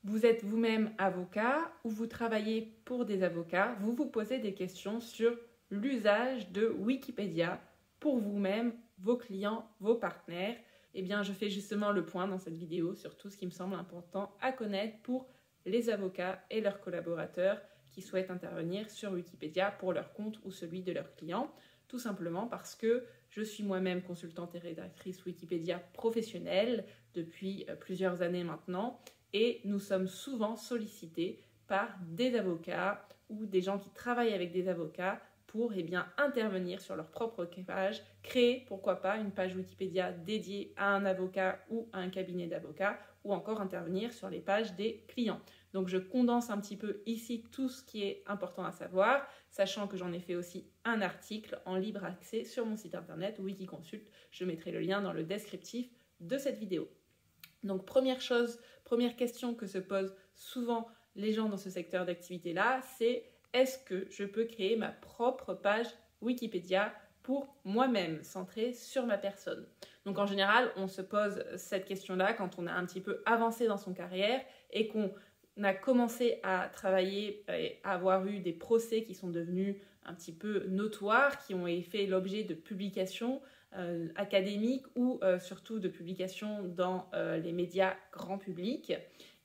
Vous êtes vous-même avocat ou vous travaillez pour des avocats, vous vous posez des questions sur l'usage de Wikipédia pour vous-même, vos clients, vos partenaires. Eh bien, je fais justement le point dans cette vidéo sur tout ce qui me semble important à connaître pour les avocats et leurs collaborateurs qui souhaitent intervenir sur Wikipédia pour leur compte ou celui de leurs clients. Tout simplement parce que je suis moi-même consultante et rédactrice Wikipédia professionnelle depuis plusieurs années maintenant et nous sommes souvent sollicités par des avocats ou des gens qui travaillent avec des avocats pour intervenir sur leur propre page, créer pourquoi pas une page Wikipédia dédiée à un avocat ou à un cabinet d'avocats ou encore intervenir sur les pages des clients. Donc je condense un petit peu ici tout ce qui est important à savoir, sachant que j'en ai fait aussi un article en libre accès sur mon site internet Wikiconsult. Je mettrai le lien dans le descriptif de cette vidéo. Donc première question que se posent souvent les gens dans ce secteur d'activité-là, c'est est-ce que je peux créer ma propre page Wikipédia pour moi-même, centrée sur ma personne? Donc en général, on se pose cette question-là quand on a un petit peu avancé dans son carrière et qu'on a commencé à travailler et à avoir eu des procès qui sont devenus un petit peu notoires, qui ont fait l'objet de publications académiques ou surtout de publications dans les médias grand public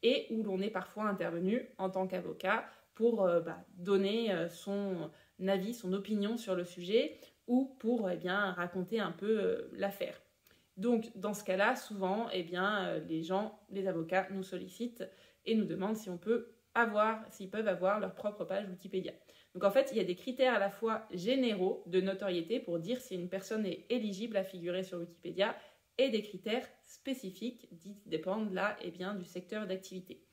et où l'on est parfois intervenu en tant qu'avocat pour donner son avis, son opinion sur le sujet ou pour raconter un peu l'affaire. Donc dans ce cas-là, souvent les avocats nous sollicitent et nous demandent s'ils peuvent avoir leur propre page Wikipédia. Donc en fait, il y a des critères à la fois généraux de notoriété pour dire si une personne est éligible à figurer sur Wikipédia et des critères spécifiques qui dépendent là du secteur d'activité.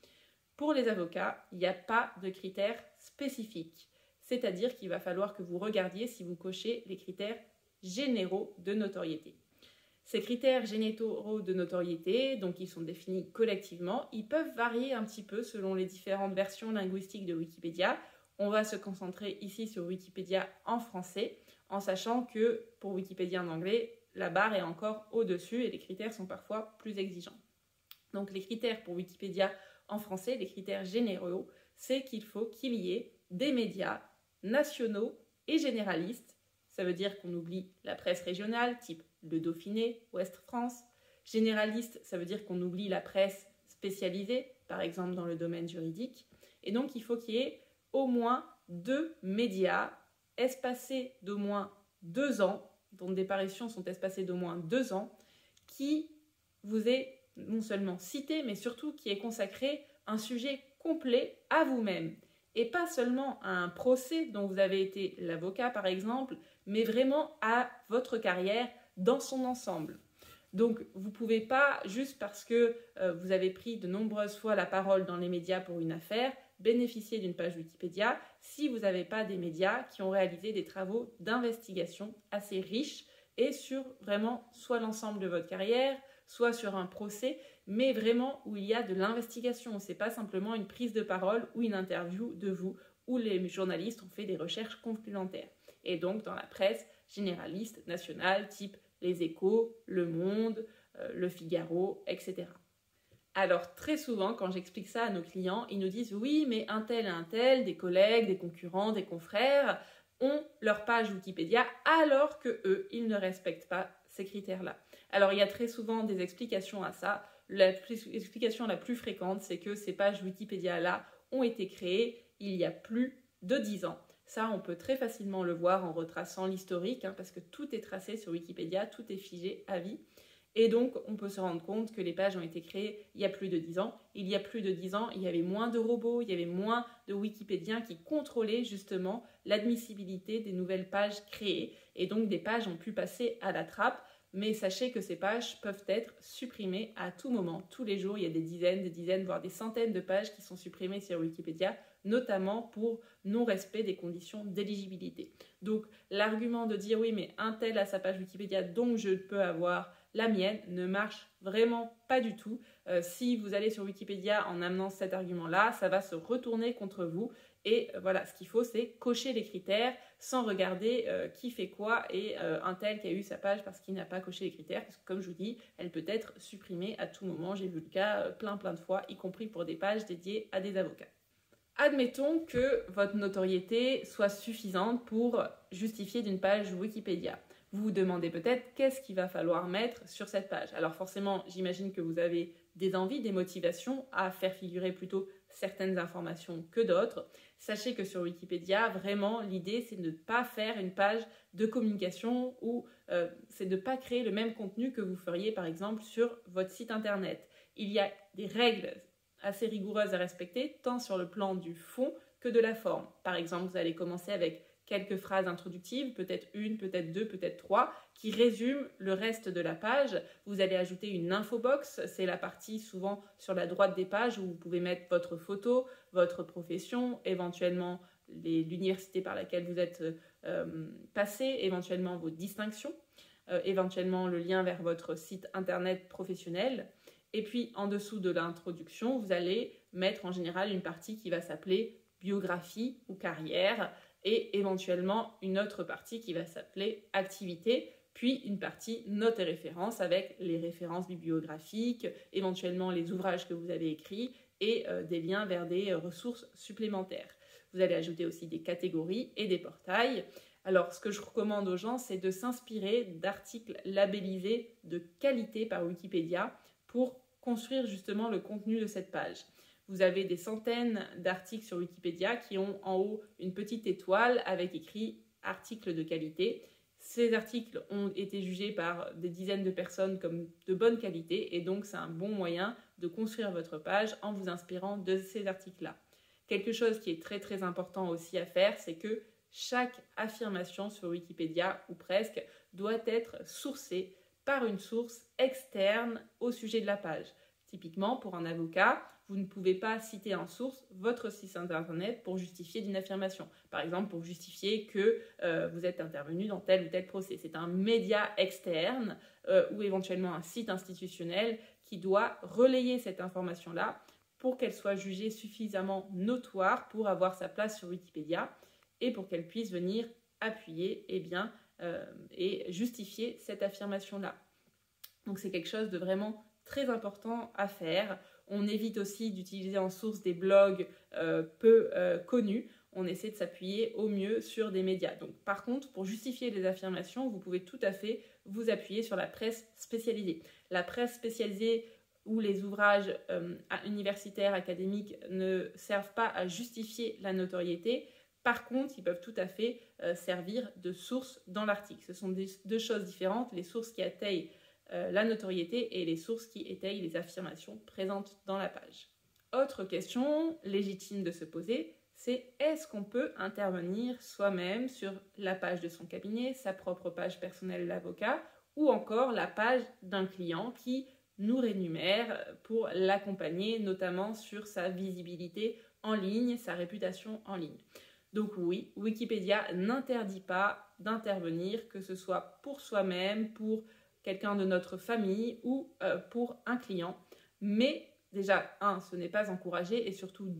Pour les avocats, il n'y a pas de critères spécifiques, c'est-à-dire qu'il va falloir que vous regardiez si vous cochez les critères généraux de notoriété. Ces critères généraux de notoriété, donc ils sont définis collectivement, ils peuvent varier un petit peu selon les différentes versions linguistiques de Wikipédia. On va se concentrer ici sur Wikipédia en français, en sachant que pour Wikipédia en anglais, la barre est encore au-dessus et les critères sont parfois plus exigeants. Donc les critères pour Wikipédia en français, les critères généraux, c'est qu'il faut qu'il y ait des médias nationaux et généralistes. Ça veut dire qu'on oublie la presse régionale, type Le Dauphiné, Ouest France. Généraliste, ça veut dire qu'on oublie la presse spécialisée, par exemple dans le domaine juridique. Et donc, il faut qu'il y ait au moins 2 médias espacés d'au moins 2 ans, dont des parutions sont espacées d'au moins 2 ans, qui vous est non seulement cité, mais surtout qui est consacré un sujet complet à vous-même. Et pas seulement à un procès dont vous avez été l'avocat, par exemple, mais vraiment à votre carrière dans son ensemble. Donc, vous ne pouvez pas, juste parce que vous avez pris de nombreuses fois la parole dans les médias pour une affaire, bénéficier d'une page Wikipédia si vous n'avez pas des médias qui ont réalisé des travaux d'investigation assez riches et sur vraiment soit l'ensemble de votre carrière, soit sur un procès, mais vraiment où il y a de l'investigation. Ce n'est pas simplement une prise de parole ou une interview de vous, où les journalistes ont fait des recherches complémentaires. Et donc dans la presse généraliste nationale, type Les Échos, Le Monde, Le Figaro, etc. Alors très souvent, quand j'explique ça à nos clients, ils nous disent « Oui, mais un tel et un tel, des collègues, des concurrents, des confrères, ont leur page Wikipédia alors que eux, ils ne respectent pas ces critères-là. » Alors il y a très souvent des explications à ça. L'explication la plus fréquente, c'est que ces pages Wikipédia-là ont été créées il y a plus de 10 ans. Ça, on peut très facilement le voir en retraçant l'historique, parce que tout est tracé sur Wikipédia, tout est figé à vie. Et donc, on peut se rendre compte que les pages ont été créées il y a plus de 10 ans. Il y a plus de 10 ans, il y avait moins de robots, il y avait moins de Wikipédiens qui contrôlaient justement l'admissibilité des nouvelles pages créées. Et donc, des pages ont pu passer à la trappe. Mais sachez que ces pages peuvent être supprimées à tout moment. Tous les jours, il y a des dizaines, voire des centaines de pages qui sont supprimées sur Wikipédia, notamment pour non-respect des conditions d'éligibilité. Donc, l'argument de dire « oui, mais un tel a sa page Wikipédia, donc je peux avoir La mienne ne marche vraiment pas du tout. Si vous allez sur Wikipédia en amenant cet argument-là, ça va se retourner contre vous. Et voilà, ce qu'il faut, c'est cocher les critères sans regarder qui fait quoi et un tel qui a eu sa page parce qu'il n'a pas coché les critères. Parce que comme je vous dis, elle peut être supprimée à tout moment. J'ai vu le cas plein de fois, y compris pour des pages dédiées à des avocats. Admettons que votre notoriété soit suffisante pour justifier d'une page Wikipédia. Vous vous demandez peut-être qu'est-ce qu'il va falloir mettre sur cette page. Alors forcément, j'imagine que vous avez des envies, des motivations à faire figurer plutôt certaines informations que d'autres. Sachez que sur Wikipédia, vraiment, l'idée, c'est de ne pas faire une page de communication ou c'est de ne pas créer le même contenu que vous feriez, par exemple, sur votre site internet. Il y a des règles assez rigoureuses à respecter, tant sur le plan du fond que de la forme. Par exemple, vous allez commencer avec quelques phrases introductives, peut-être une, peut-être deux, peut-être trois, qui résument le reste de la page. Vous allez ajouter une infobox, c'est la partie souvent sur la droite des pages où vous pouvez mettre votre photo, votre profession, éventuellement l'université par laquelle vous êtes passé, éventuellement vos distinctions, éventuellement le lien vers votre site internet professionnel. Et puis, en dessous de l'introduction, vous allez mettre en général une partie qui va s'appeler biographie ou carrière et éventuellement une autre partie qui va s'appeler activité, puis une partie notes et références avec les références bibliographiques, éventuellement les ouvrages que vous avez écrits et des liens vers des ressources supplémentaires. Vous allez ajouter aussi des catégories et des portails. Alors, ce que je recommande aux gens, c'est de s'inspirer d'articles labellisés de qualité par Wikipédia pour construire justement le contenu de cette page. Vous avez des centaines d'articles sur Wikipédia qui ont en haut une petite étoile avec écrit « articles de qualité ». Ces articles ont été jugés par des dizaines de personnes comme de bonne qualité et donc c'est un bon moyen de construire votre page en vous inspirant de ces articles-là. Quelque chose qui est très important aussi à faire, c'est que chaque affirmation sur Wikipédia, ou presque, doit être sourcée par une source externe au sujet de la page. Typiquement, pour un avocat, vous ne pouvez pas citer en source votre site internet pour justifier d'une affirmation. Par exemple, pour justifier que vous êtes intervenu dans tel ou tel procès. C'est un média externe ou éventuellement un site institutionnel qui doit relayer cette information-là pour qu'elle soit jugée suffisamment notoire pour avoir sa place sur Wikipédia et pour qu'elle puisse venir appuyer et justifier cette affirmation-là. Donc c'est quelque chose de vraiment très important à faire. On évite aussi d'utiliser en source des blogs peu connus. On essaie de s'appuyer au mieux sur des médias. Donc, par contre, pour justifier les affirmations, vous pouvez tout à fait vous appuyer sur la presse spécialisée. La presse spécialisée où les ouvrages universitaires, académiques ne servent pas à justifier la notoriété. Par contre, ils peuvent tout à fait servir de source dans l'article. Ce sont deux choses différentes, les sources qui atteignent la notoriété et les sources qui étayent les affirmations présentes dans la page. Autre question légitime de se poser, c'est est-ce qu'on peut intervenir soi-même sur la page de son cabinet, sa propre page personnelle d'avocat, ou encore la page d'un client qui nous rémunère pour l'accompagner, notamment sur sa visibilité en ligne, sa réputation en ligne. Donc oui, Wikipédia n'interdit pas d'intervenir, que ce soit pour soi-même, pour quelqu'un de notre famille ou pour un client. Mais déjà, ce n'est pas encouragé et surtout,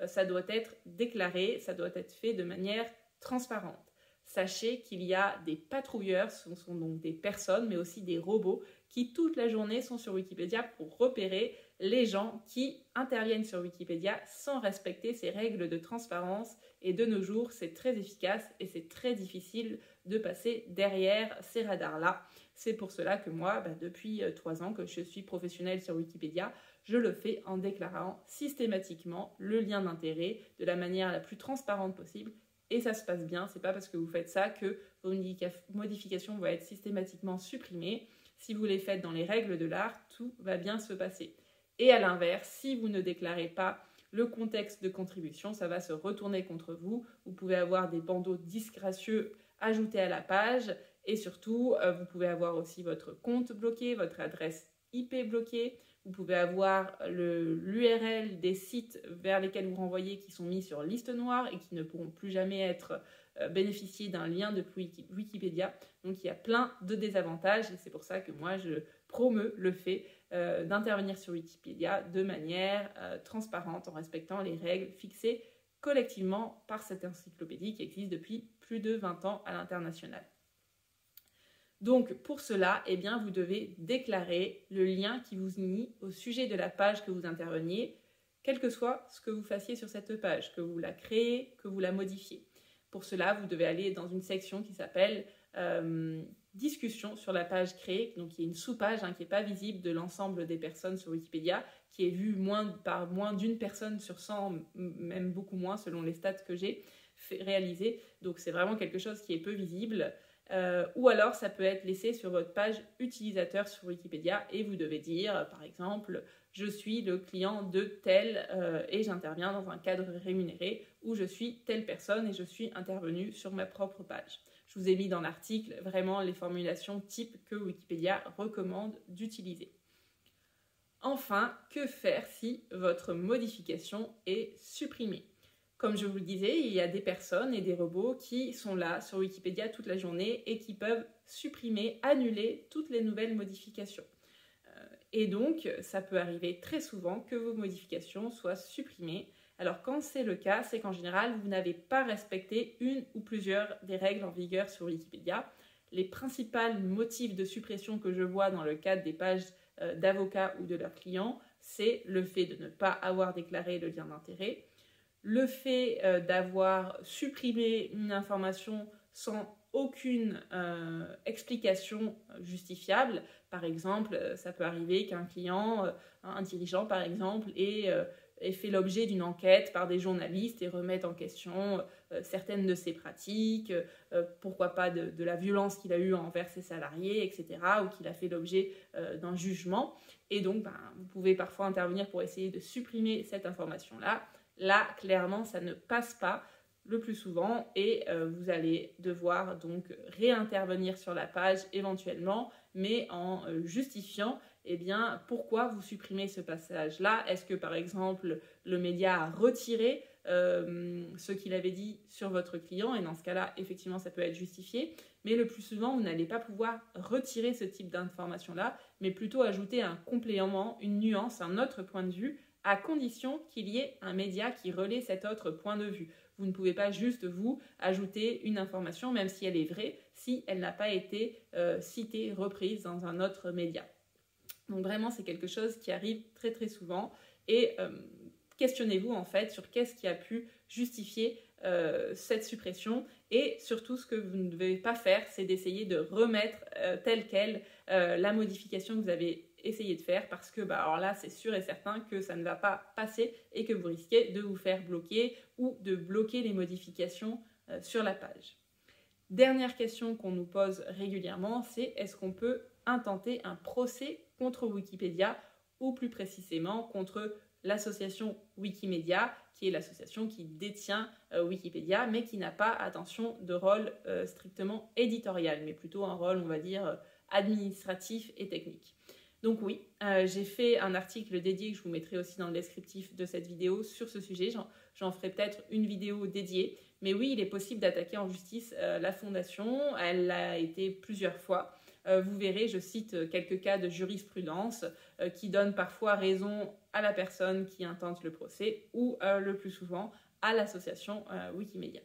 ça doit être déclaré, ça doit être fait de manière transparente. Sachez qu'il y a des patrouilleurs, ce sont donc des personnes, mais aussi des robots, qui toute la journée sont sur Wikipédia pour repérer les gens qui interviennent sur Wikipédia sans respecter ces règles de transparence. Et de nos jours, c'est très efficace et c'est très difficile de passer derrière ces radars-là. C'est pour cela que moi, depuis 3 ans que je suis professionnelle sur Wikipédia, je le fais en déclarant systématiquement le lien d'intérêt de la manière la plus transparente possible. Et ça se passe bien, c'est pas parce que vous faites ça que vos modifications vont être systématiquement supprimées. Si vous les faites dans les règles de l'art, tout va bien se passer. Et à l'inverse, si vous ne déclarez pas le contexte de contribution, ça va se retourner contre vous. Vous pouvez avoir des bandeaux disgracieux ajoutés à la page et surtout, vous pouvez avoir aussi votre compte bloqué, votre adresse IP bloquée. Vous pouvez avoir l'URL des sites vers lesquels vous renvoyez qui sont mis sur liste noire et qui ne pourront plus jamais être bénéficier d'un lien depuis Wikipédia. Donc il y a plein de désavantages et c'est pour ça que moi je promeus le fait d'intervenir sur Wikipédia de manière transparente en respectant les règles fixées collectivement par cette encyclopédie qui existe depuis plus de 20 ans à l'international. Donc pour cela, eh bien, vous devez déclarer le lien qui vous unit au sujet de la page que vous interveniez, quel que soit ce que vous fassiez sur cette page, que vous la créez, que vous la modifiez. Pour cela, vous devez aller dans une section qui s'appelle discussion sur la page créée, donc il y a une sous-page qui n'est pas visible de l'ensemble des personnes sur Wikipédia, qui est vue par moins d'une personne sur 100, même beaucoup moins selon les stats que j'ai réalisées. Donc c'est vraiment quelque chose qui est peu visible. Ou alors ça peut être laissé sur votre page utilisateur sur Wikipédia et vous devez dire par exemple je suis le client de tel et j'interviens dans un cadre rémunéré ou je suis telle personne et je suis intervenu sur ma propre page. Je vous ai mis dans l'article vraiment les formulations types que Wikipédia recommande d'utiliser. Enfin, que faire si votre modification est supprimée ? Comme je vous le disais, il y a des personnes et des robots qui sont là sur Wikipédia toute la journée et qui peuvent supprimer, annuler toutes les nouvelles modifications. Et donc, ça peut arriver très souvent que vos modifications soient supprimées. Alors, quand c'est le cas, c'est qu'en général, vous n'avez pas respecté une ou plusieurs des règles en vigueur sur Wikipédia. Les principaux motifs de suppression que je vois dans le cadre des pages d'avocats ou de leurs clients, c'est le fait de ne pas avoir déclaré le lien d'intérêt, le fait d'avoir supprimé une information sans aucune explication justifiable. Par exemple, ça peut arriver qu'un client, un dirigeant par exemple, ait fait l'objet d'une enquête par des journalistes et remette en question certaines de ses pratiques, pourquoi pas de la violence qu'il a eue envers ses salariés, etc., ou qu'il a fait l'objet d'un jugement. Et donc, vous pouvez parfois intervenir pour essayer de supprimer cette information-là. Là, clairement, ça ne passe pas le plus souvent et vous allez devoir donc réintervenir sur la page éventuellement, mais en justifiant pourquoi vous supprimez ce passage-là. Est-ce que, par exemple, le média a retiré ce qu'il avait dit sur votre client, et dans ce cas-là, effectivement, ça peut être justifié, mais le plus souvent, vous n'allez pas pouvoir retirer ce type d'information-là, mais plutôt ajouter un complément, une nuance, un autre point de vue, à condition qu'il y ait un média qui relaie cet autre point de vue. Vous ne pouvez pas juste, vous, ajouter une information, même si elle est vraie, si elle n'a pas été citée, reprise dans un autre média. Donc vraiment, c'est quelque chose qui arrive très très souvent. Et questionnez-vous en fait sur qu'est-ce qui a pu justifier cette suppression. Et surtout, ce que vous ne devez pas faire, c'est d'essayer de remettre telle quelle la modification que vous avez essayé de faire, parce que alors là, c'est sûr et certain que ça ne va pas passer et que vous risquez de vous faire bloquer ou de bloquer les modifications sur la page. Dernière question qu'on nous pose régulièrement, c'est est-ce qu'on peut intenter un procès contre Wikipédia ou plus précisément contre l'association Wikimedia, qui est l'association qui détient Wikipédia, mais qui n'a pas, attention, de rôle strictement éditorial, mais plutôt un rôle, on va dire, administratif et technique. Donc oui, j'ai fait un article dédié que je vous mettrai aussi dans le descriptif de cette vidéo sur ce sujet. J'en ferai peut-être une vidéo dédiée. Mais oui, il est possible d'attaquer en justice la fondation. Elle l'a été plusieurs fois. Vous verrez, je cite quelques cas de jurisprudence qui donnent parfois raison à la personne qui intente le procès ou le plus souvent à l'association Wikimedia.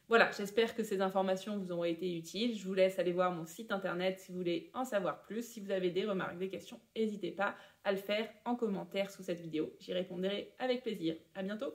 Voilà, j'espère que ces informations vous ont été utiles. Je vous laisse aller voir mon site internet si vous voulez en savoir plus. Si vous avez des remarques, des questions, n'hésitez pas à le faire en commentaire sous cette vidéo. J'y répondrai avec plaisir. À bientôt!